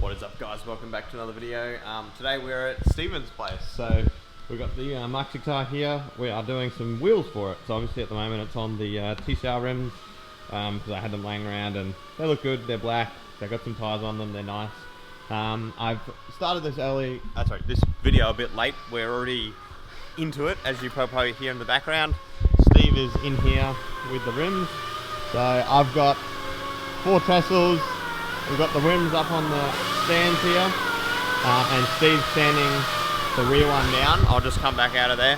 What is up, guys? Welcome back to another video. Today we're at Steven's place. So we've got the Mk6 R here. We are doing some wheels for it. So obviously at the moment it's on the TCR rims because I had them laying around and they look good. They're black. They've got some tires on them. They're nice. I've started this this video a bit late. We're already into it, as you probably hear in the background. Steve is in here with the rims. So I've got 4 trestles. We've got the rims up on the stands here, and Steve's sanding the rear one down. I'll just come back out of there.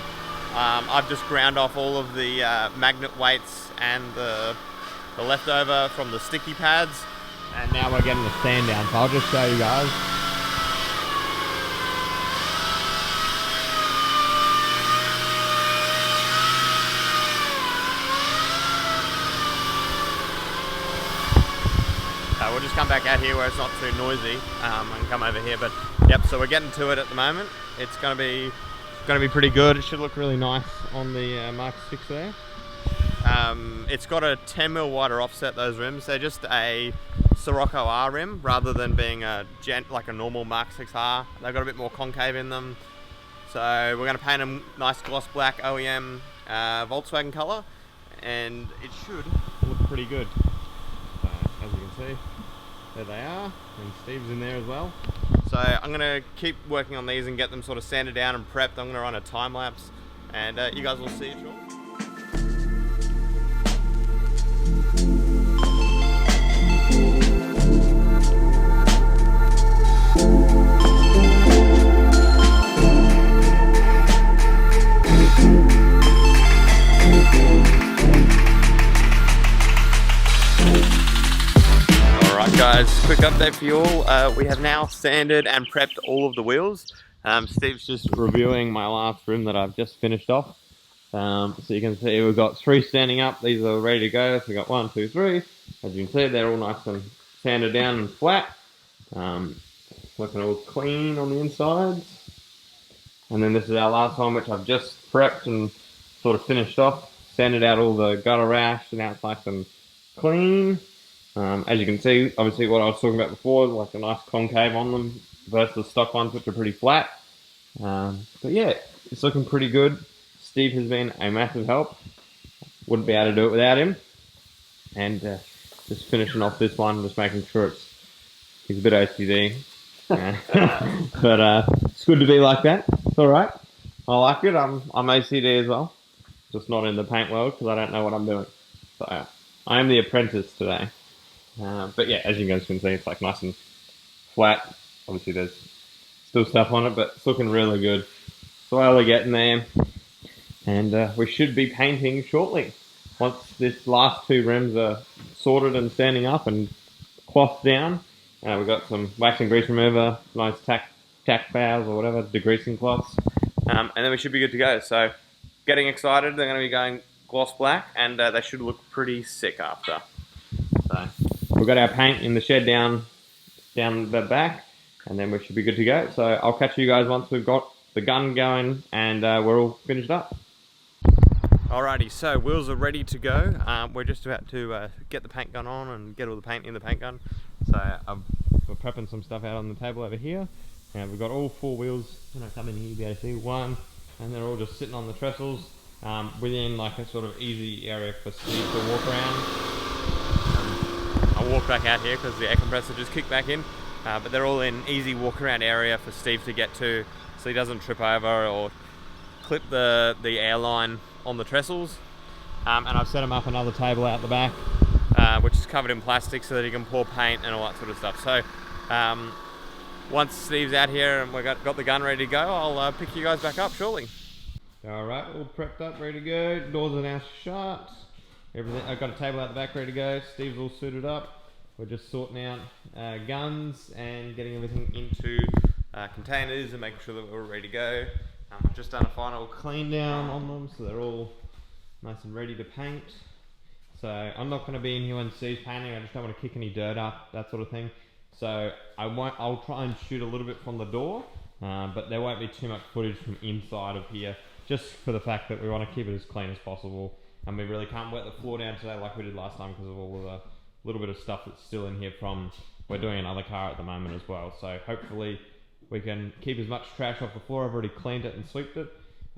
I've just ground off all of the magnet weights and the leftover from the sticky pads, and now we're getting the stand down. So I'll just show you guys. We'll just come back out here where it's not too noisy and come over here. But yep, so we're getting to it at the moment. It's gonna be pretty good. It should look really nice on the Mk6 there. It's got a 10mm wider offset, those rims. They're just a Sirocco R rim rather than being like a normal Mk6 R. They've got a bit more concave in them. So we're gonna paint them nice gloss black OEM Volkswagen color, and it should look pretty good. So as you can see, there they are, and Steve's in there as well. So I'm gonna keep working on these and get them sort of sanded down and prepped. I'm gonna run a time lapse, and you guys will see it shortly. Guys, quick update for you all. We have now sanded and prepped all of the wheels. Steve's just reviewing my last rim that I've just finished off. So you can see we've got 3 standing up. These are ready to go. So we've got 1, 2, 3. As you can see, they're all nice and sanded down and flat. Looking all clean on the insides. And then this is our last one, which I've just prepped and sort of finished off. Sanded out all the gutter rash, and now it's nice and clean. As you can see, obviously what I was talking about before, like a nice concave on them versus the stock ones, which are pretty flat. But yeah, it's looking pretty good. Steve has been a massive help. Wouldn't be able to do it without him. And just finishing off this one, just making sure he's a bit OCD. But it's good to be like that. It's alright. I like it. I'm OCD as well. Just not in the paint world because I don't know what I'm doing. So I am the apprentice today. But yeah, as you guys can see, it's like nice and flat. Obviously there's still stuff on it, but it's looking really good. Slowly getting there. And we should be painting shortly. Once this last 2 rims are sorted and standing up and clothed down. We've got some wax and grease remover, nice tack files or whatever, degreasing cloths. And then we should be good to go. So getting excited. They're going to be going gloss black, and they should look pretty sick after. So we've got our paint in the shed down the back, and then we should be good to go. So I'll catch you guys once we've got the gun going and we're all finished up. Alrighty, so wheels are ready to go. We're just about to get the paint gun on and get all the paint in the paint gun. So we're prepping some stuff out on the table over here, and we've got all 4 wheels. Come in here, you'll be able to see 1, and they're all just sitting on the trestles within like a sort of easy area for Steve to walk around. I'll walk back out here because the air compressor just kicked back in, but they're all in easy walk around area for Steve to get to, so he doesn't trip over or clip the air line on the trestles. And I've set him up another table out the back, which is covered in plastic so that he can pour paint and all that sort of stuff. So once Steve's out here and we've got the gun ready to go, I'll pick you guys back up shortly. Alright, all prepped up, ready to go. Doors are now shut. Everything. I've got a table out the back ready to go. Steve's all suited up. We're just sorting out guns and getting everything into containers and making sure that we're all ready to go. I've just done a final clean down on them, so they're all nice and ready to paint. So I'm not going to be in here when Steve's painting. I just don't want to kick any dirt up, that sort of thing. So I'll try and shoot a little bit from the door, but there won't be too much footage from inside of here, just for the fact that we want to keep it as clean as possible. And we really can't wet the floor down today like we did last time because of all of the little bit of stuff that's still in here from we're doing another car at the moment as well. So hopefully we can keep as much trash off the floor. I've already cleaned it and swept it.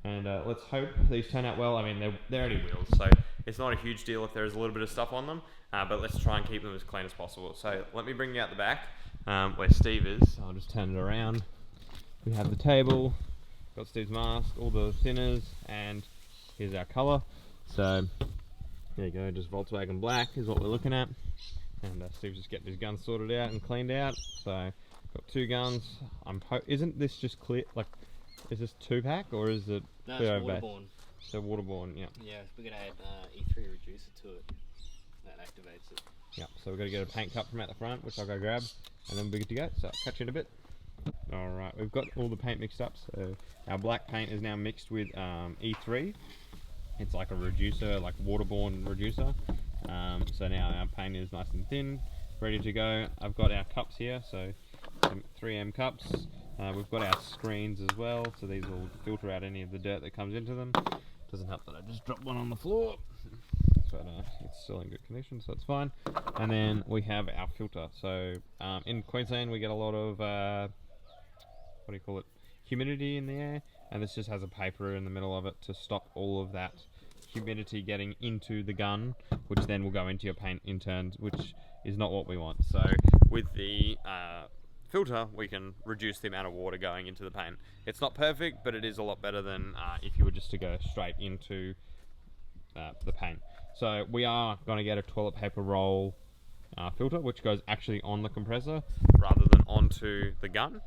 And let's hope these turn out well. I mean, they're already wheels, so it's not a huge deal if there's a little bit of stuff on them, but let's try and keep them as clean as possible. So let me bring you out the back where Steve is. I'll just turn it around. We have the table, got Steve's mask, all the thinners, and here's our colour. So there you go, just Volkswagen black is what we're looking at. And Steve's just getting his guns sorted out and cleaned out. So got 2 guns. Isn't this just clear? Like, is this 2-pack or is it? No, it's waterborne. So waterborne, yeah. Yeah, we're gonna add E3 reducer to it. That activates it. Yeah, so we're gonna get a paint cup from out the front, which I'll go grab, and then we'll be good to go. So I'll catch you in a bit. Alright, we've got all the paint mixed up. So our black paint is now mixed with E3. It's like a reducer, like waterborne reducer. So now our paint is nice and thin, ready to go. I've got our cups here, so some 3M cups. We've got our screens as well, so these will filter out any of the dirt that comes into them. Doesn't help that I just dropped one on the floor, but it's still in good condition, so it's fine. And then we have our filter. So in Queensland we get a lot of what do you call it, humidity in the air, and this just has a paper in the middle of it to stop all of that humidity getting into the gun, which then will go into your paint in turns, which is not what we want. So with the filter, we can reduce the amount of water going into the paint. It's not perfect, but it is a lot better than if you were just to go straight into the paint. So we are going to get a toilet paper roll filter, which goes actually on the compressor rather than onto the gun,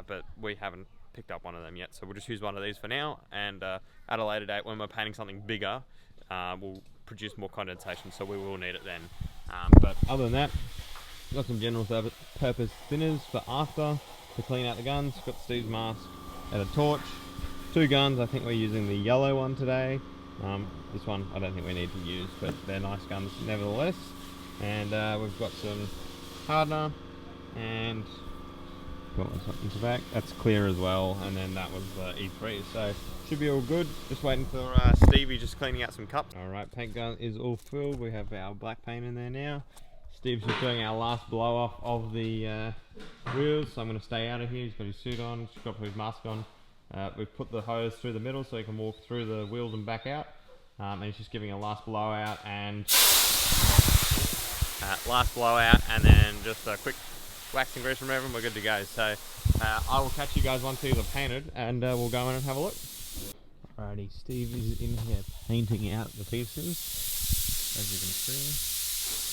but we haven't picked up one of them yet, so we'll just use one of these for now, and at a later date when we're painting something bigger, we'll produce more condensation, so we will need it then. But other than that, got some general purpose thinners for after to clean out the guns. Got Steve's mask and a torch. 2 guns, I think we're using the yellow one today. This one I don't think we need to use, but they're nice guns nevertheless. And we've got some hardener, and got something to back. That's clear as well, and then that was E3, so should be all good. Just waiting for Stevie, just cleaning out some cups. Alright, paint gun is all filled. We have our black paint in there now. Steve's just doing our last blow off of the wheels, so I'm going to stay out of here. He's got his suit on, he's got his mask on. We've put the hose through the middle so he can walk through the wheels and back out. And he's just giving a last blowout and then just a quick wax and grease remover and we're good to go. So I will catch you guys once these are painted, and we'll go in and have a look. Alrighty, Steve is in here painting out the pieces, as you can see.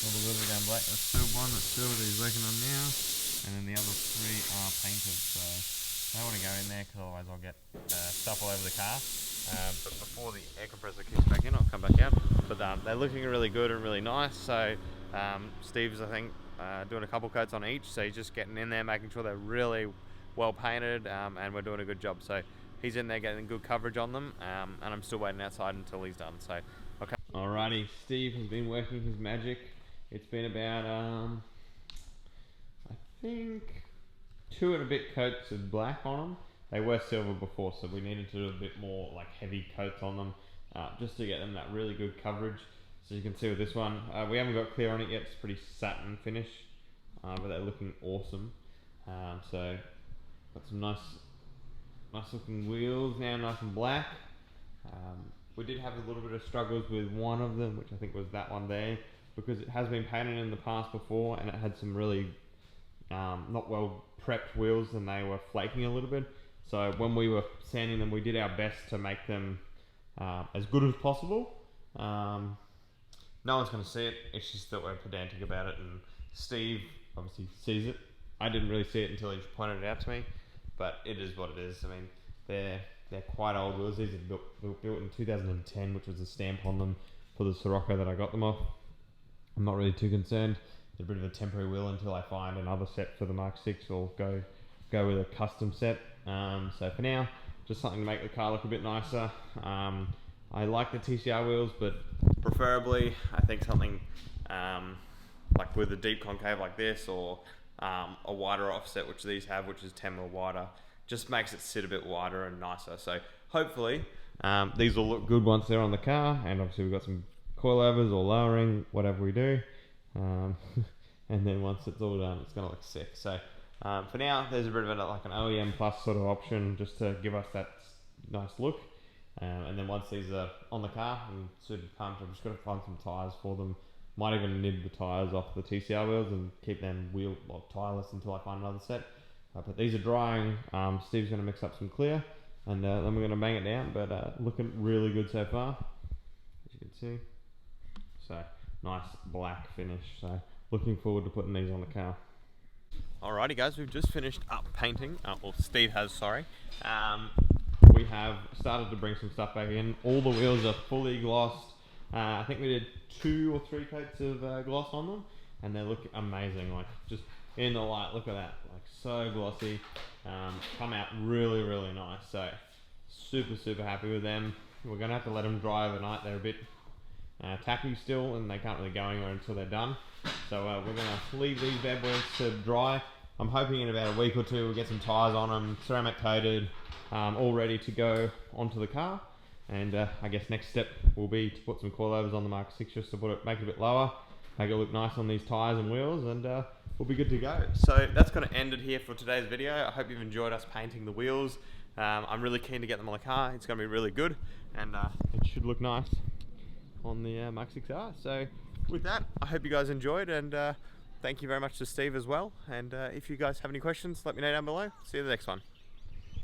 All the wheels are going black. There's still one that's still that he's working on now, and then the other 3 are painted. So I don't want to go in there because otherwise I'll get stuff all over the car. But before the air compressor kicks back in, I'll come back out. But they're looking really good and really nice. So Steve's, I think, doing a couple coats on each. So he's just getting in there, making sure they're really well painted, and we're doing a good job. So he's in there getting good coverage on them, and I'm still waiting outside until he's done. So okay. Alrighty, Steve has been working his magic. It's been about, I think, 2 and a bit coats of black on them. They were silver before, so we needed to do a bit more like heavy coats on them, just to get them that really good coverage. So you can see with this one, we haven't got clear on it yet. It's pretty satin finish, but they're looking awesome. So got some nice looking wheels now, nice and black. We did have a little bit of struggles with one of them, which I think was that one there, because it has been painted in the past before and it had some really not well prepped wheels and they were flaking a little bit. So when we were sanding them, we did our best to make them as good as possible. No one's going to see it, it's just that we're pedantic about it, and Steve obviously sees it. I didn't really see it until he pointed it out to me, but it is what it is. I mean, they're quite old wheels. These are built in 2010, which was the stamp on them for the Sirocco that I got them off. I'm not really too concerned. It's a bit of a temporary wheel until I find another set for the Mk6 or go with a custom set. So for now, just something to make the car look a bit nicer. I like the TCR wheels, but preferably I think something like with a deep concave like this, or a wider offset, which these have, which is 10mm wider, just makes it sit a bit wider and nicer. So hopefully these will look good once they're on the car, and obviously we've got some coilovers or lowering, whatever we do. and then once it's all done, it's going to look sick. So for now, there's a bit of like an OEM plus sort of option just to give us that nice look. And then once these are on the car and super pumped, I've just got to find some tyres for them. Might even nib the tyres off the TCR wheels and keep them wheel or tyreless until I find another set. But these are drying. Steve's going to mix up some clear, and then we're going to bang it down. But looking really good so far, as you can see. So nice black finish. So looking forward to putting these on the car. Alrighty guys, we've just finished up painting. Well, Steve has, sorry. We have started to bring some stuff back in. All the wheels are fully glossed. I think we did 2 or 3 coats of gloss on them, and they look amazing. Like just in the light, look at that, like so glossy. Come out really, really nice. So super happy with them. We're gonna have to let them dry overnight. They're a bit tacky still, and they can't really go anywhere until they're done. So we're gonna leave these bad boys to dry. I'm hoping in about a week or two we'll get some tyres on them, ceramic coated, all ready to go onto the car. And I guess next step will be to put some coilovers on the Mk6 just to make it a bit lower, make it look nice on these tyres and wheels, and we'll be good to go. So that's going to end it here for today's video. I hope you've enjoyed us painting the wheels. I'm really keen to get them on the car. It's going to be really good, and it should look nice on the Mk6 R. So with that, I hope you guys enjoyed, and thank you very much to Steve as well. And if you guys have any questions, let me know down below. See you in the next one.